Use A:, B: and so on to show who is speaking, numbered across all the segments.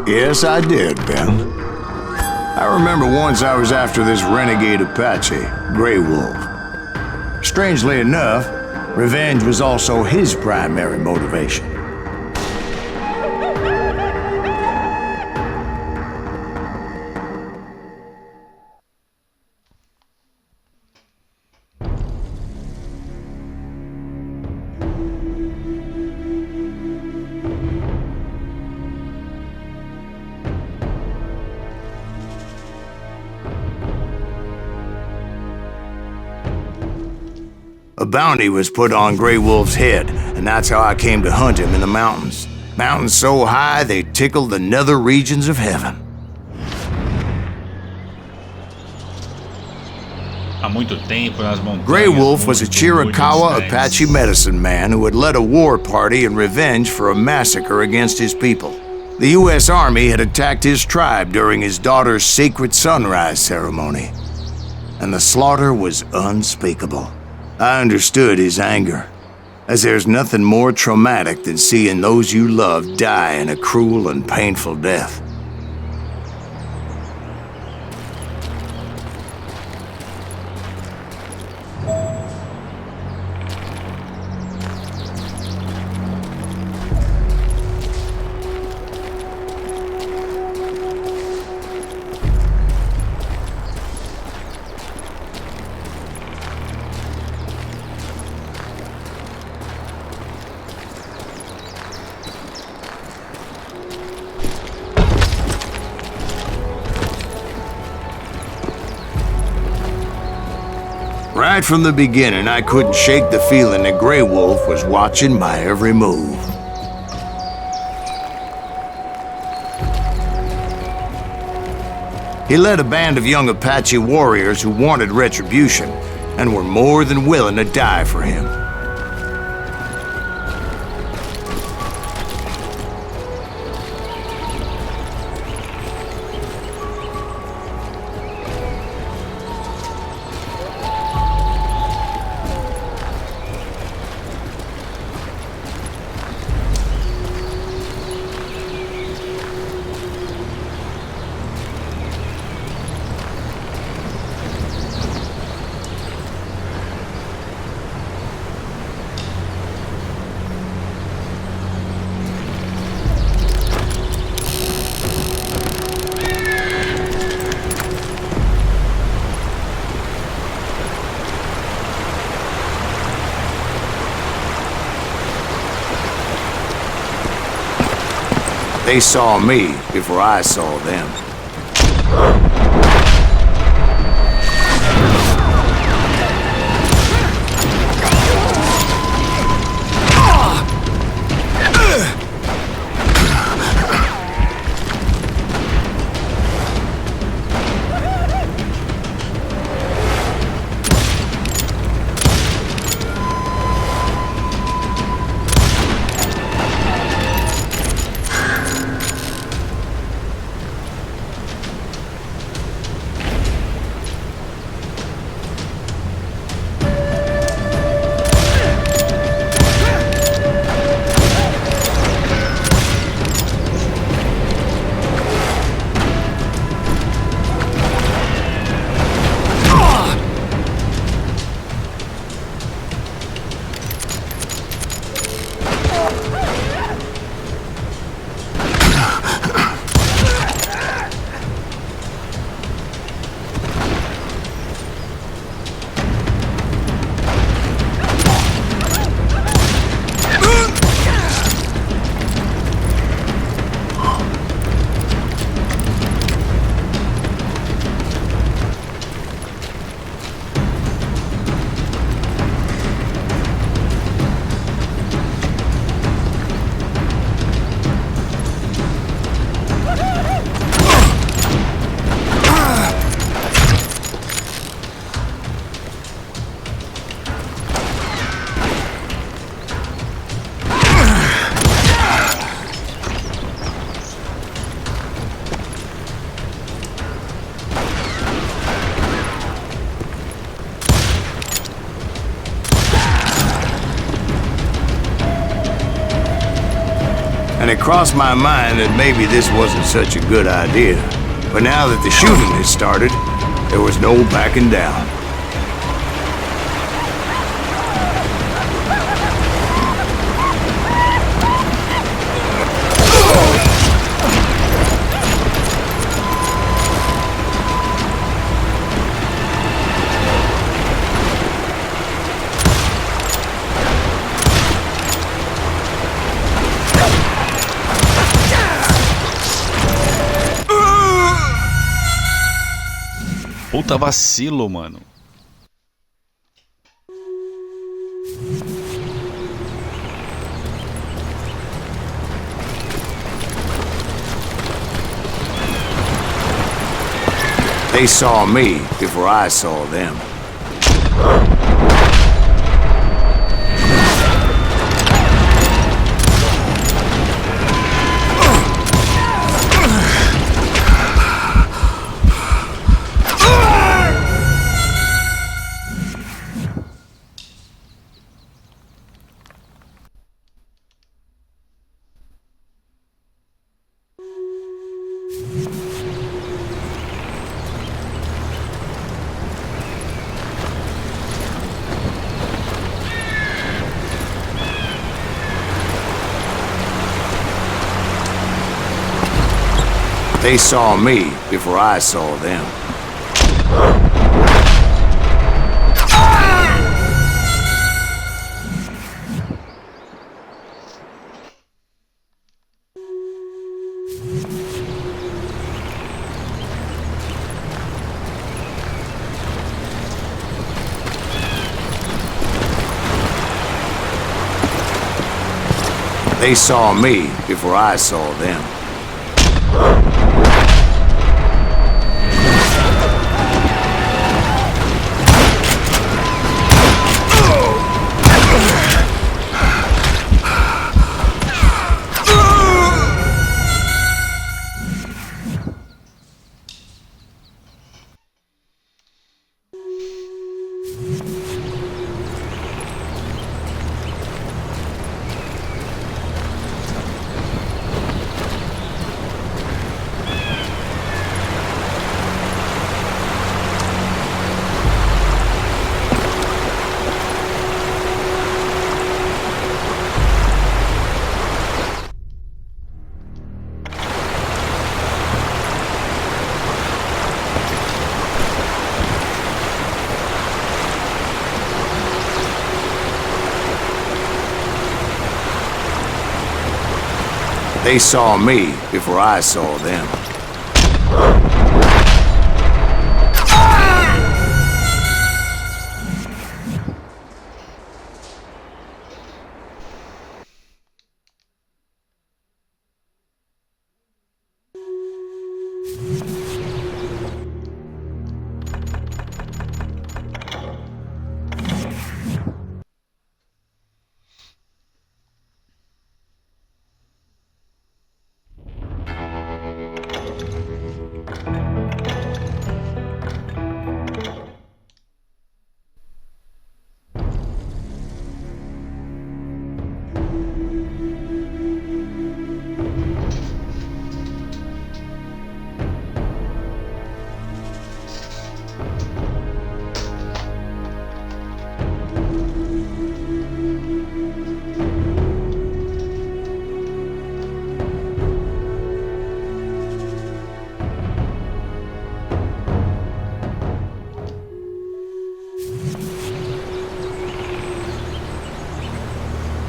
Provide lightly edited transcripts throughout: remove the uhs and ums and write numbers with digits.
A: Yes, I did, Ben. I remember once I was after this renegade Apache, Grey Wolf. Strangely enough, revenge was also his primary motivation. A bounty was put on Grey Wolf's head, and that's how I came to hunt him in the mountains. Mountains so high they tickled the nether regions of heaven.
B: Há muito tempo nas montanhas.
A: Grey Wolf was a
B: muito
A: Chiricahua
B: distantes.
A: Apache medicine man who had led a war party in revenge for a massacre against his people. The U.S. Army had attacked his tribe during his daughter's sacred sunrise ceremony, and the slaughter was unspeakable. I understood his anger, as there's nothing more traumatic than seeing those you love die in a cruel and painful death. Right from the beginning, I couldn't shake the feeling that Grey Wolf was watching my every move. He led a band of young Apache warriors who wanted retribution and were more than willing to die for him. They saw me before I saw them. and it crossed my mind that maybe this wasn't such a good idea. But now that the shooting had started, there was no backing down.
B: Puta vacilo, mano.
A: They saw me before I saw them. They saw me before I saw them. They saw me before I saw them. They saw me before I saw them.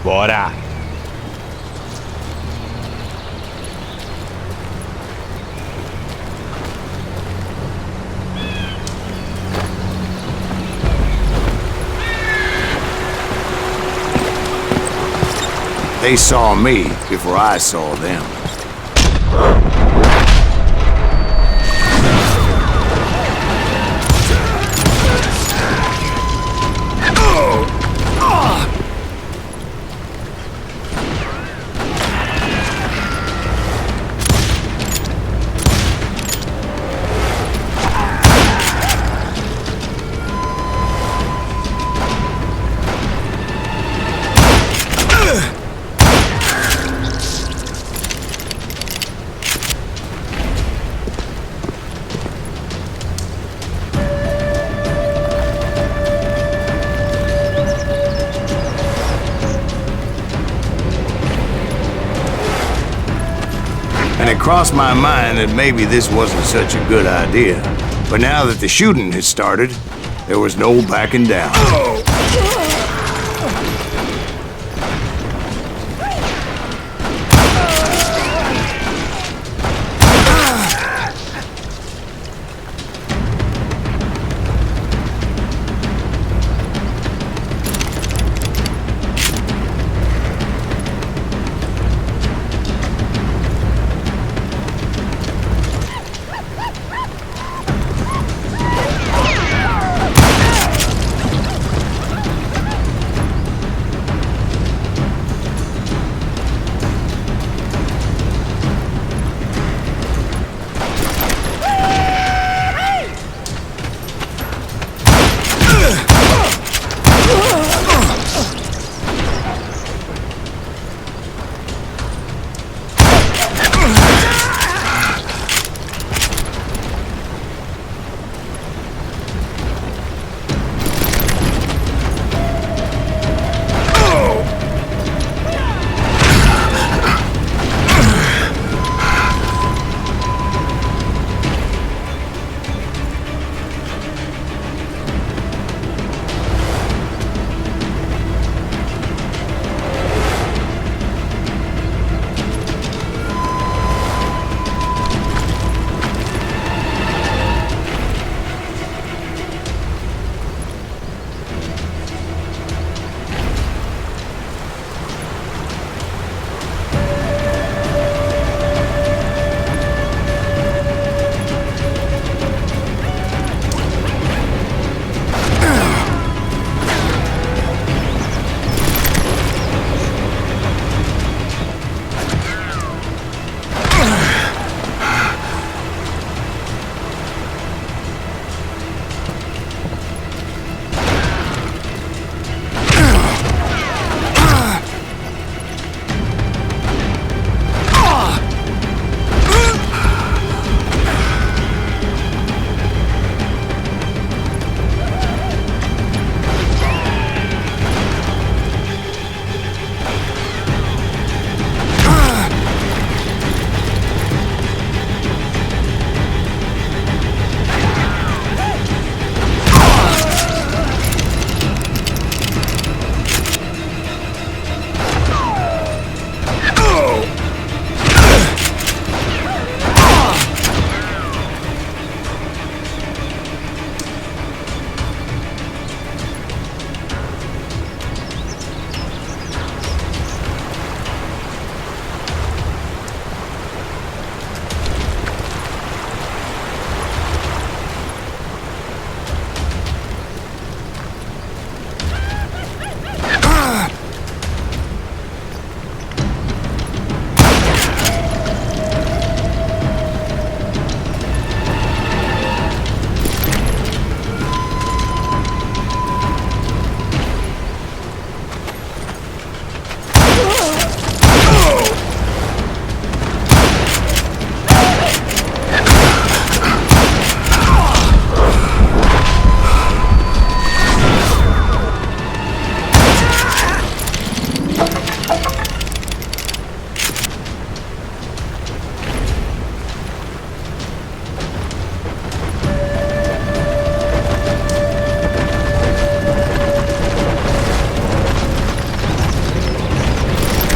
B: Bora!
A: They saw me before I saw them. crossed my mind that maybe this wasn't such a good idea. But now that the shooting had started, there was no backing down.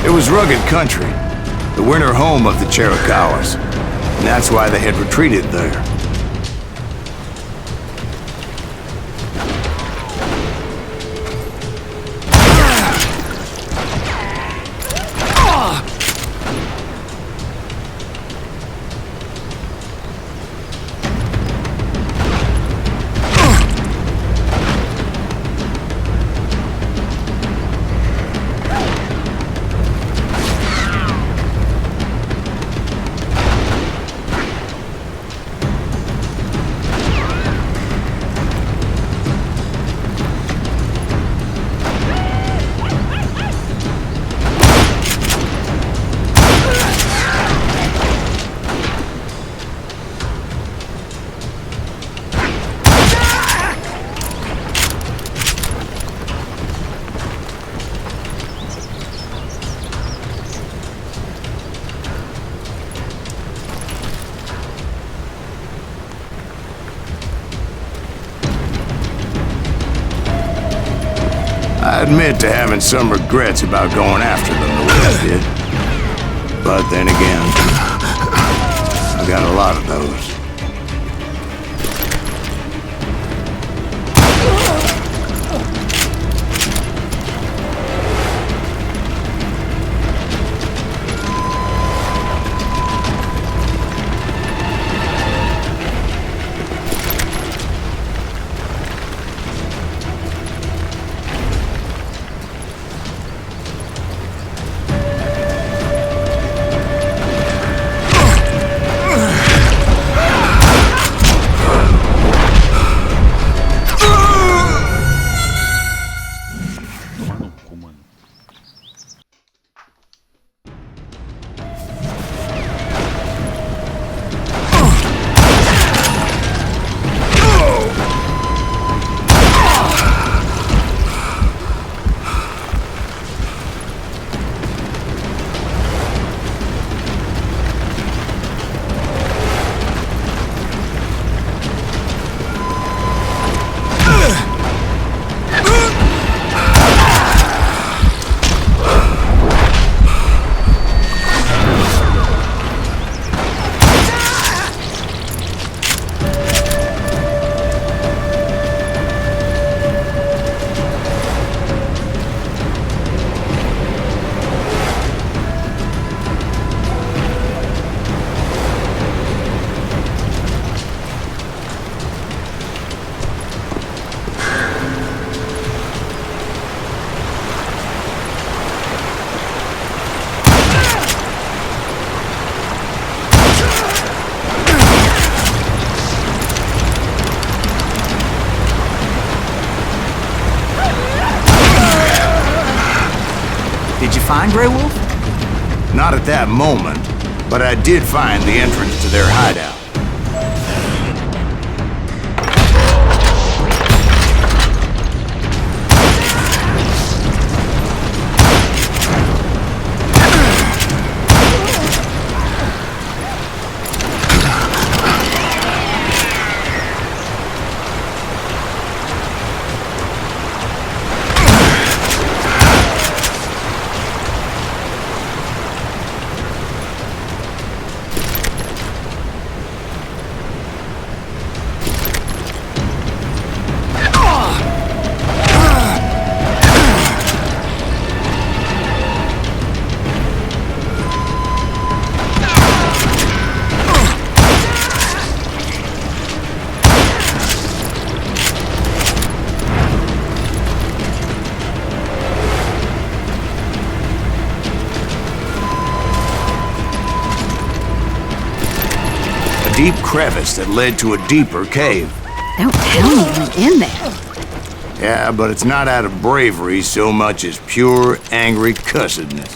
A: It was rugged country, the winter home of the Chiricahuas, and that's why they had retreated there. admit to having some regrets about going after them the way I did. But then again, I got a lot of those.
C: Did you find Grey Wolf?
A: Not at that moment, but I did find the entrance to their hideout. Deep crevice that led to a deeper cave.
D: Don't tell me you're in there.
A: Yeah, but it's not out of bravery so much as pure, angry cussedness.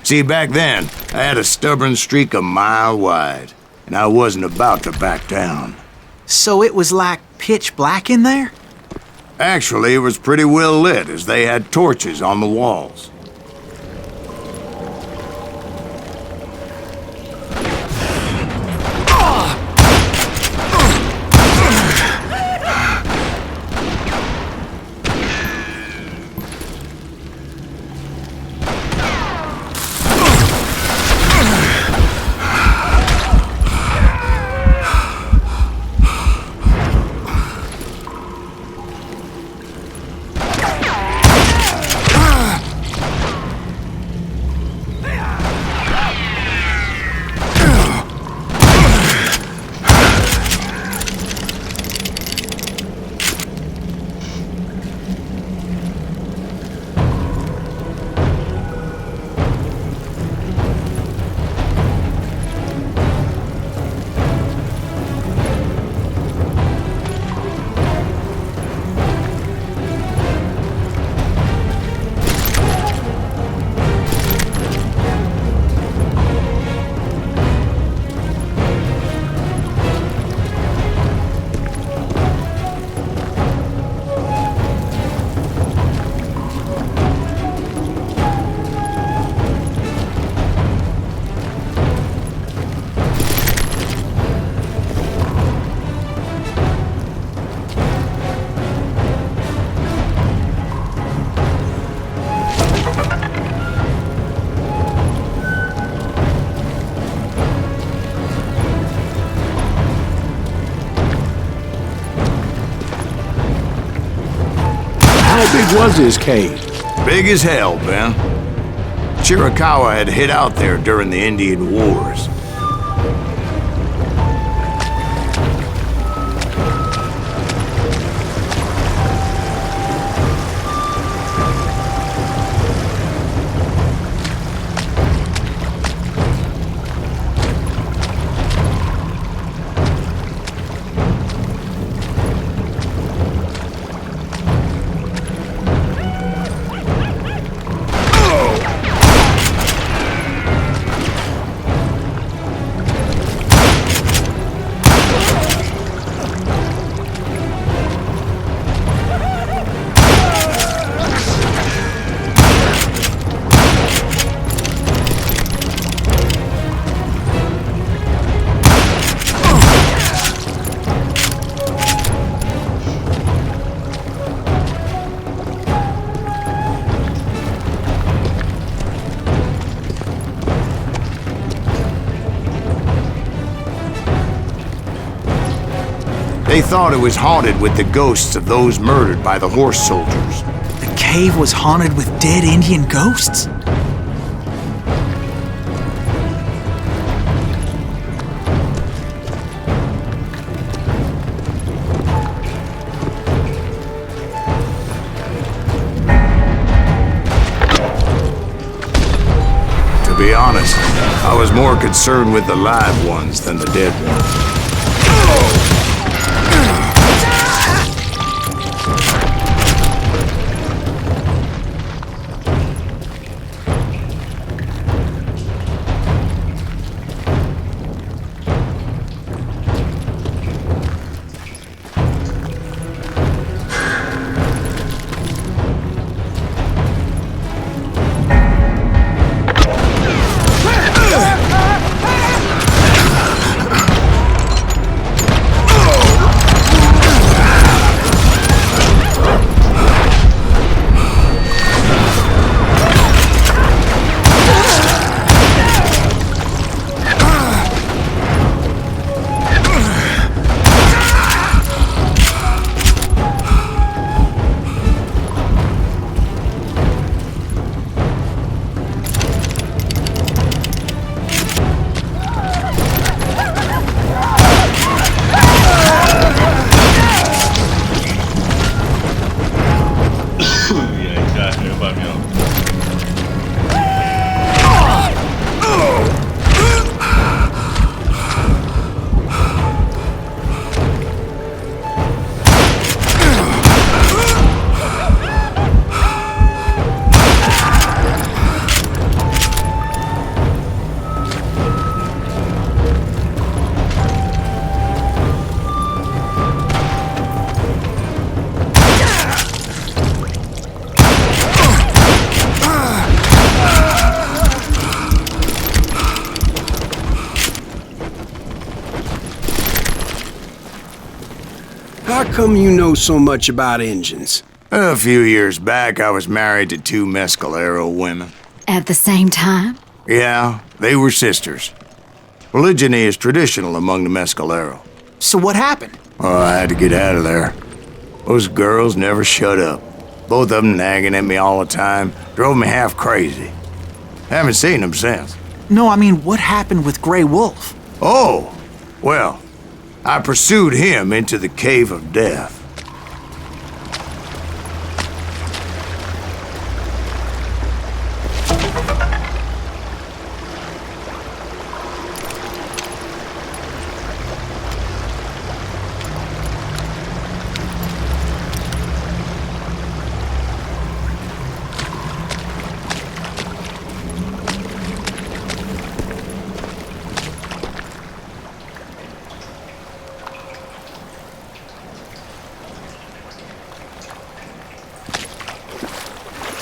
A: See, back then, I had a stubborn streak a mile wide, and I wasn't about to back down.
C: So it was like pitch black in there?
A: Actually, it was pretty well lit, as they had torches on the walls.
E: How big was this cave?
A: Big as hell, Ben. Chiricahua had hid out there during the Indian Wars. They thought it was haunted with the ghosts of those murdered by the horse soldiers.
C: The cave was haunted with dead Indian ghosts?
A: To be honest, I was more concerned with the live ones than the dead ones.
E: come you know so much about engines?
A: A few years back, I was married to two Mescalero women.
D: At the same time?
A: Yeah, they were sisters. Polygyny is traditional among the Mescalero.
C: So what happened?
A: Oh, I had to get out of there. Those girls never shut up. Both of them nagging at me all the time. Drove me half crazy. Haven't seen them since.
C: No, I mean, what happened with Grey Wolf?
A: Oh, well, I pursued him into the Cave of Death.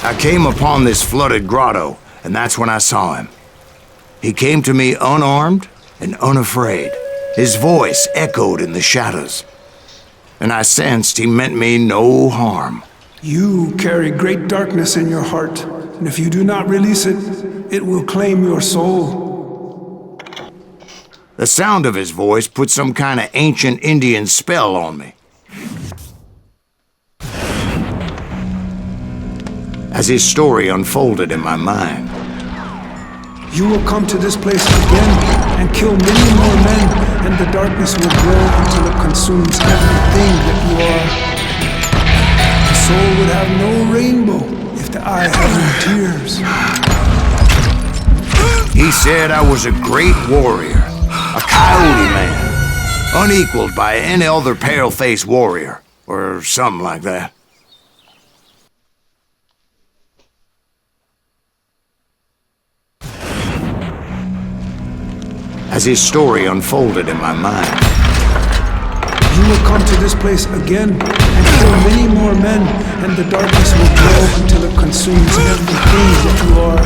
A: I came upon this flooded grotto, and that's when I saw him. He came to me unarmed and unafraid. His voice echoed in the shadows, and I sensed he meant me no harm.
F: You carry great darkness in your heart, and if you do not release it, it will claim your soul.
A: The sound of his voice put some kind of ancient Indian spell on me. As his story unfolded in my mind,
F: You will come to this place again and kill many more men, and the darkness will grow until it consumes everything that you are. The soul would have no rainbow if the eye had no tears.
A: he said I was a great warrior, a coyote man, unequaled by any other pale-faced warrior, or something like that. As his story unfolded in my mind,
F: You will come to this place again and kill many more men, and the darkness will grow until it consumes everything that you are.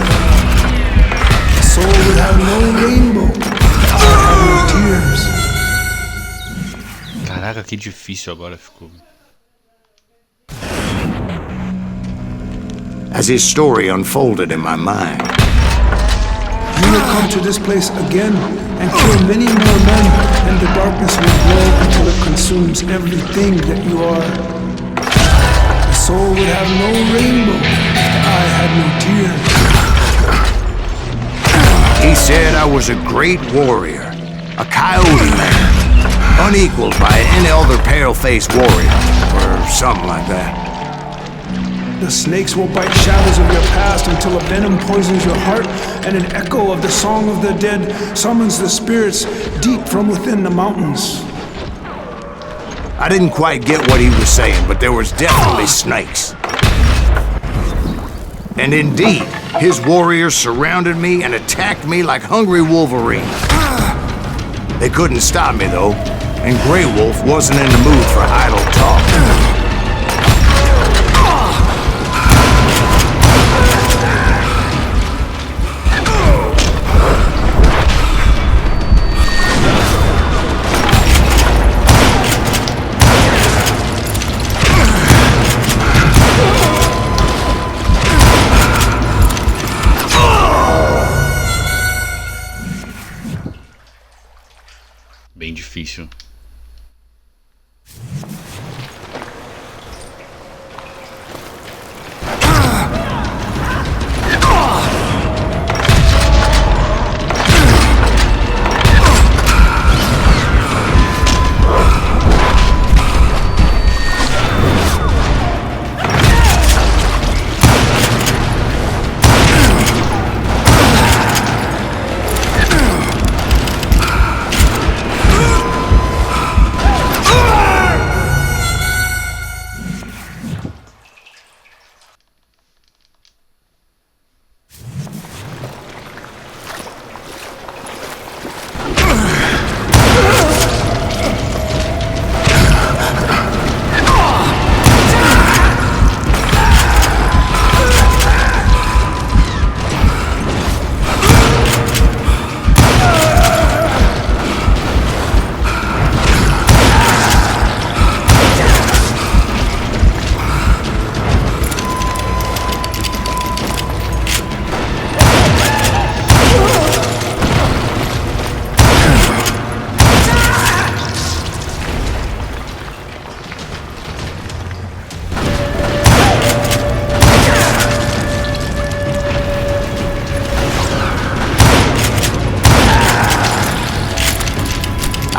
F: The soul would have no rainbow, the eye have no tears.
B: Caraca, que difícil agora ficou.
A: as his story unfolded in my mind,
F: You will come to this place again and kill many more men, and the darkness will grow until it consumes everything that you are. The soul would have no rainbow if the eye had no tears.
A: he said I was a great warrior, a coyote man, unequaled by any other pale-faced warrior, or something like that.
F: The snakes will bite shadows of your past until a venom poisons your heart, and an echo of the song of the dead summons the spirits deep from within the mountains.
A: I didn't quite get what he was saying, but there was definitely snakes. And indeed, his warriors surrounded me and attacked me like hungry wolverines. They couldn't stop me, though, and Grey Wolf wasn't in the mood for idle talk.
B: Bem difícil.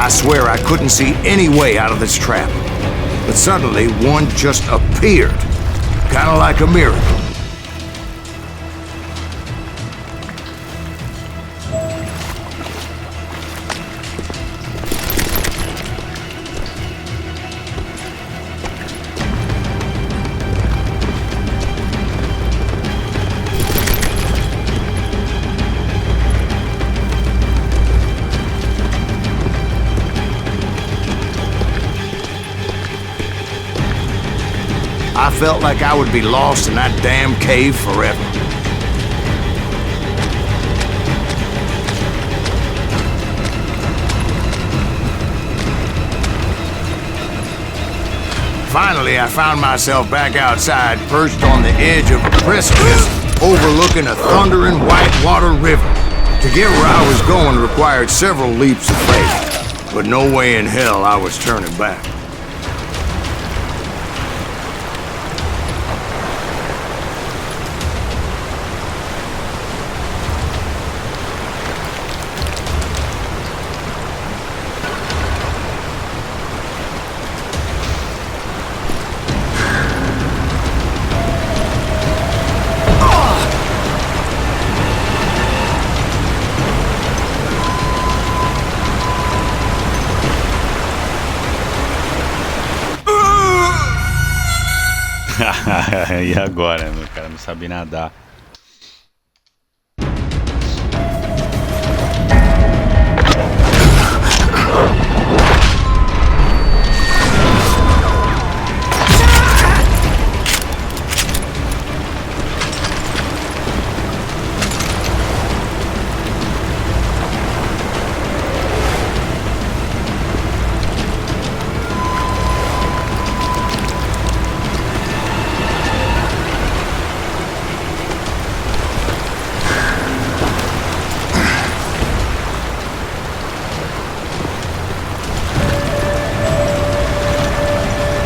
A: I swear I couldn't see any way out of this trap. But suddenly, one just appeared. Kinda like a miracle. I felt like I would be lost in that damn cave forever. Finally, I found myself back outside, perched on the edge of a precipice, overlooking a thundering whitewater river. To get where I was going required several leaps of faith, but no way in hell I was turning back.
B: E agora, meu cara não sabe nadar.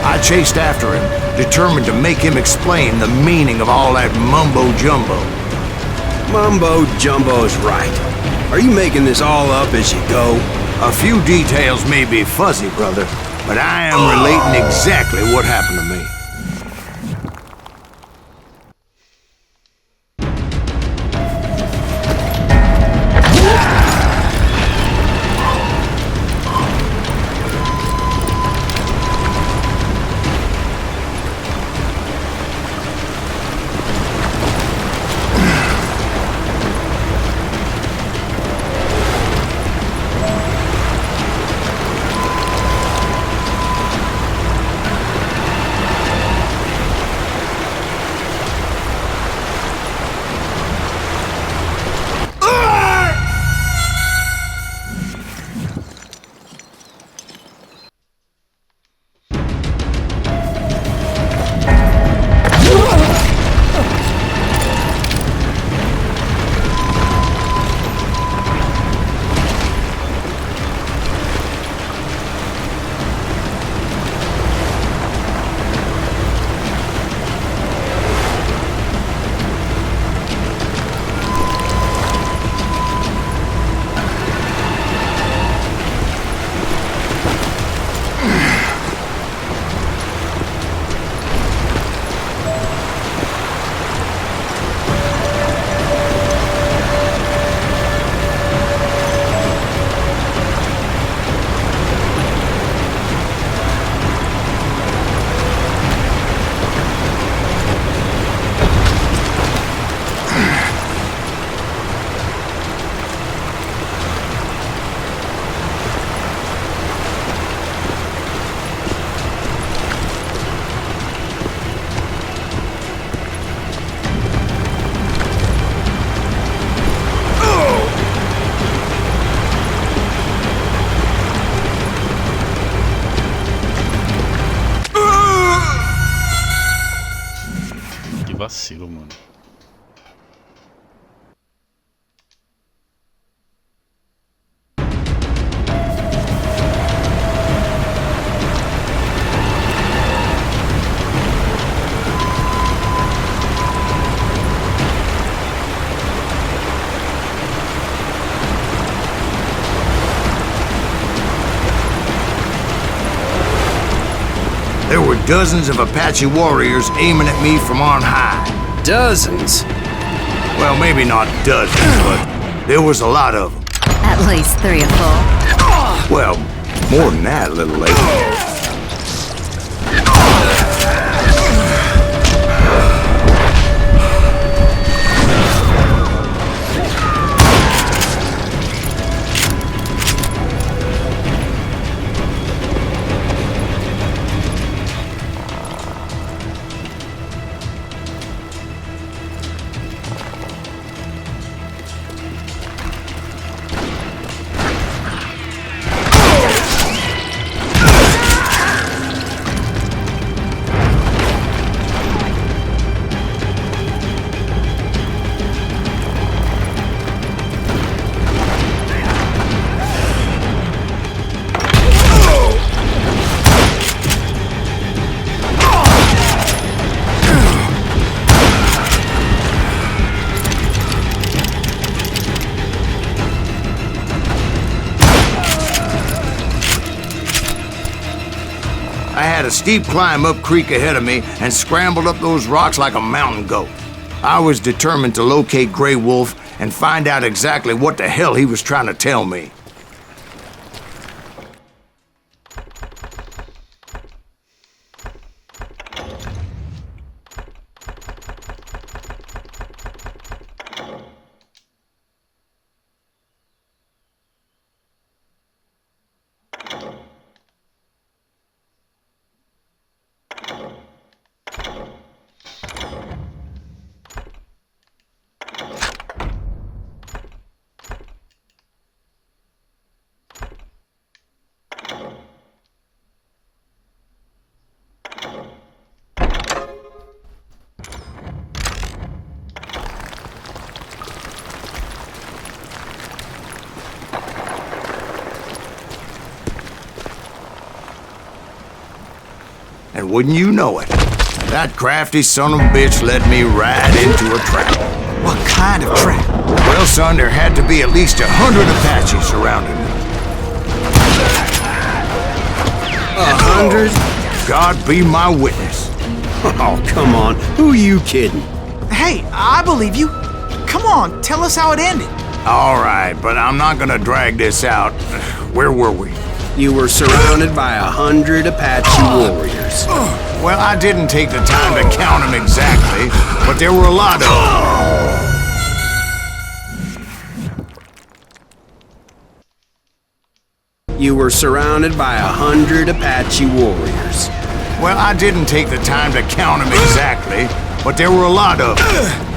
A: I chased after him, determined to make him explain the meaning of all that mumbo-jumbo.
E: Mumbo-jumbo's right. Are you making this all up as you go?
A: A few details may be fuzzy, brother, but I am relating exactly what happened to me.
B: Vacilo, mano.
A: were dozens of Apache warriors aiming at me from on high.
E: Dozens?
A: Well, maybe not dozens, but there was a lot of them.
D: At least 3 or 4.
A: Well, more than that, little lady. I had a steep climb up creek ahead of me and scrambled up those rocks like a mountain goat. I was determined to locate Grey Wolf and find out exactly what the hell he was trying to tell me. And wouldn't you know it, that crafty son of a bitch led me right into a trap.
C: What kind of trap?
A: Well, son, there had to be at least 100 Apaches surrounding me.
E: 100?
A: God be my witness.
E: Oh, come on. Who are you kidding?
C: Hey, I believe you. Come on, tell us how it ended.
A: All right, but I'm not gonna drag this out. Where were we?
E: You were surrounded by 100 Apache warriors.
A: Well, I didn't take the time to count them exactly, but there were a lot of them.
E: You were surrounded by 100 Apache warriors.
A: Well, I didn't take the time to count them exactly, but there were a lot of them.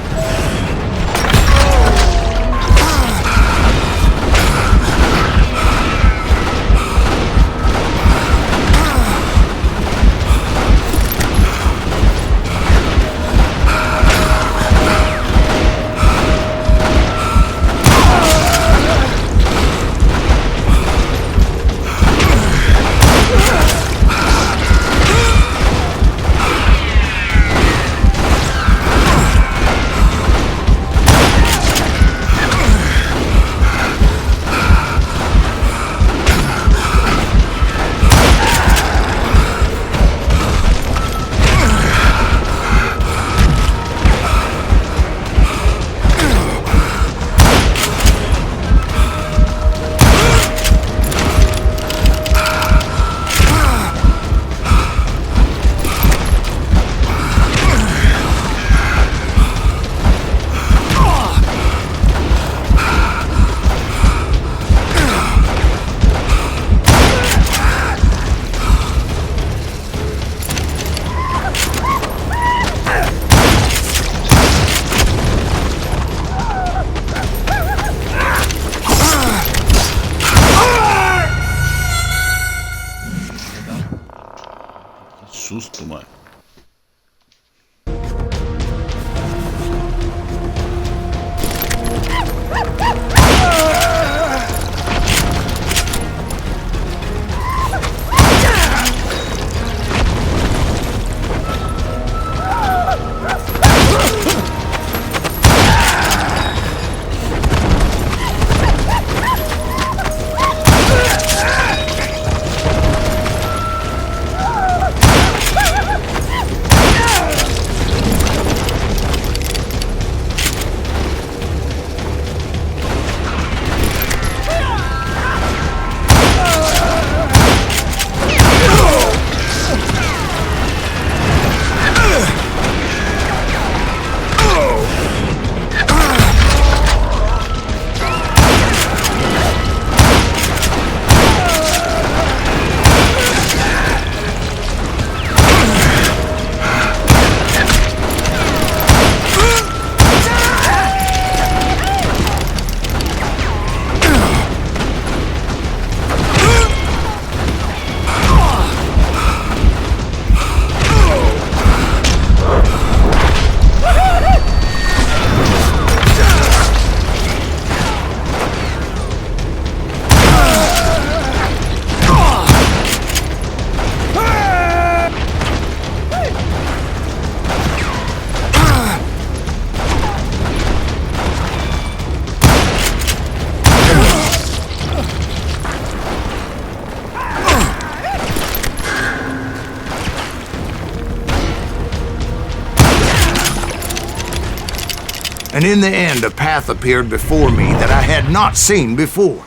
A: And in the end, a path appeared before me that I had not seen before.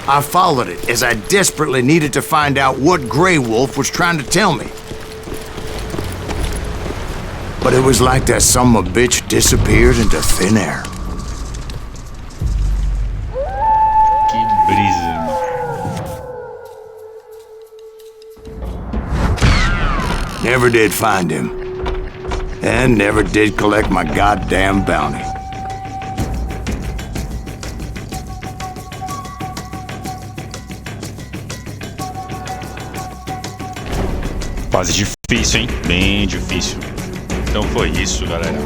A: I followed it as I desperately needed to find out what Grey Wolf was trying to tell me. But it was like that son of a bitch disappeared into thin air.
B: Que brisa, irmão.
A: Never did find him. And never did collect my goddamn bounty.
B: Fase difícil, hein? Bem difícil. Então foi isso, galera.